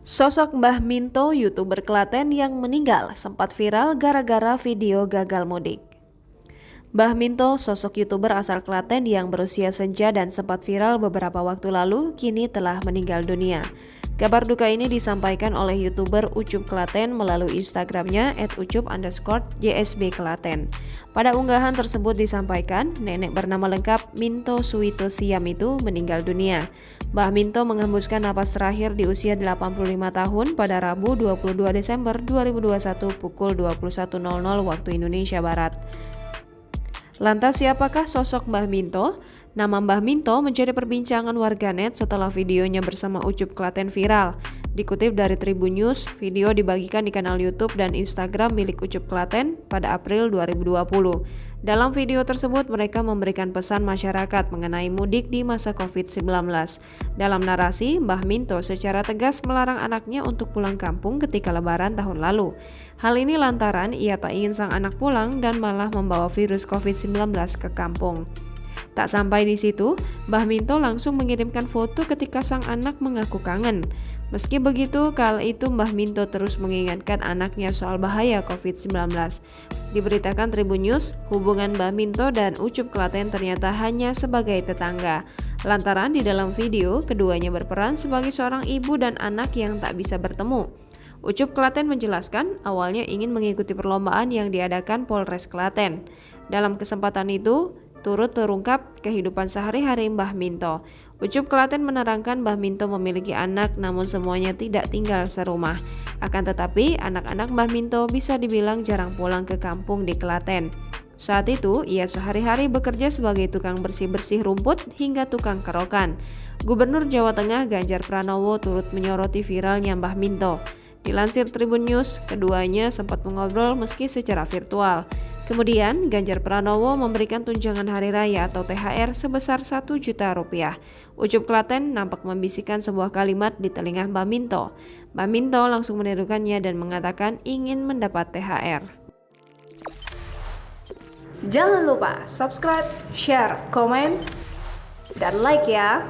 Sosok Mbah Minto, YouTuber Klaten yang meninggal, sempat viral gara-gara video gagal mudik. Mbah Minto, sosok YouTuber asal Klaten yang berusia senja dan sempat viral beberapa waktu lalu, kini telah meninggal dunia. Kabar duka ini disampaikan oleh YouTuber Ucup Klaten melalui Instagramnya @ucup_jsb Klaten. Pada unggahan tersebut disampaikan, nenek bernama lengkap Minto Suwito Siam itu meninggal dunia. Mbah Minto menghembuskan napas terakhir di usia 85 tahun pada Rabu 22 Desember 2021 pukul 21.00 waktu Indonesia Barat. Lantas siapakah sosok Mbah Minto? Nama Mbah Minto menjadi perbincangan warganet setelah videonya bersama Ucup Klaten viral. Dikutip dari Tribun News, video dibagikan di kanal YouTube dan Instagram milik Ucup Klaten pada April 2020. Dalam video tersebut, mereka memberikan pesan masyarakat mengenai mudik di masa COVID-19. Dalam narasi, Mbah Minto secara tegas melarang anaknya untuk pulang kampung ketika Lebaran tahun lalu. Hal ini lantaran ia tak ingin sang anak pulang dan malah membawa virus COVID-19 ke kampung. Tak sampai di situ, Mbah Minto langsung mengirimkan foto ketika sang anak mengaku kangen. Meski begitu, kala itu Mbah Minto terus mengingatkan anaknya soal bahaya COVID-19. Diberitakan Tribun News, hubungan Mbah Minto dan Ucup Klaten ternyata hanya sebagai tetangga. Lantaran di dalam video, keduanya berperan sebagai seorang ibu dan anak yang tak bisa bertemu. Ucup Klaten menjelaskan awalnya ingin mengikuti perlombaan yang diadakan Polres Klaten. Dalam kesempatan itu, turut terungkap kehidupan sehari-hari Mbah Minto. Ucup Klaten menerangkan Mbah Minto memiliki anak namun semuanya tidak tinggal serumah. Akan tetapi anak-anak Mbah Minto bisa dibilang jarang pulang ke kampung di Klaten. Saat itu ia sehari-hari bekerja sebagai tukang bersih-bersih rumput hingga tukang kerokan. Gubernur Jawa Tengah Ganjar Pranowo turut menyoroti viralnya Mbah Minto. Dilansir Tribun News, keduanya sempat mengobrol meski secara virtual. Kemudian, Ganjar Pranowo memberikan tunjangan hari raya atau THR sebesar 1 juta rupiah. Ucup Klaten nampak membisikkan sebuah kalimat di telinga Mbah Minto. Mbah Minto langsung menirukannya dan mengatakan ingin mendapat THR. Jangan lupa subscribe, share, komen, dan like ya!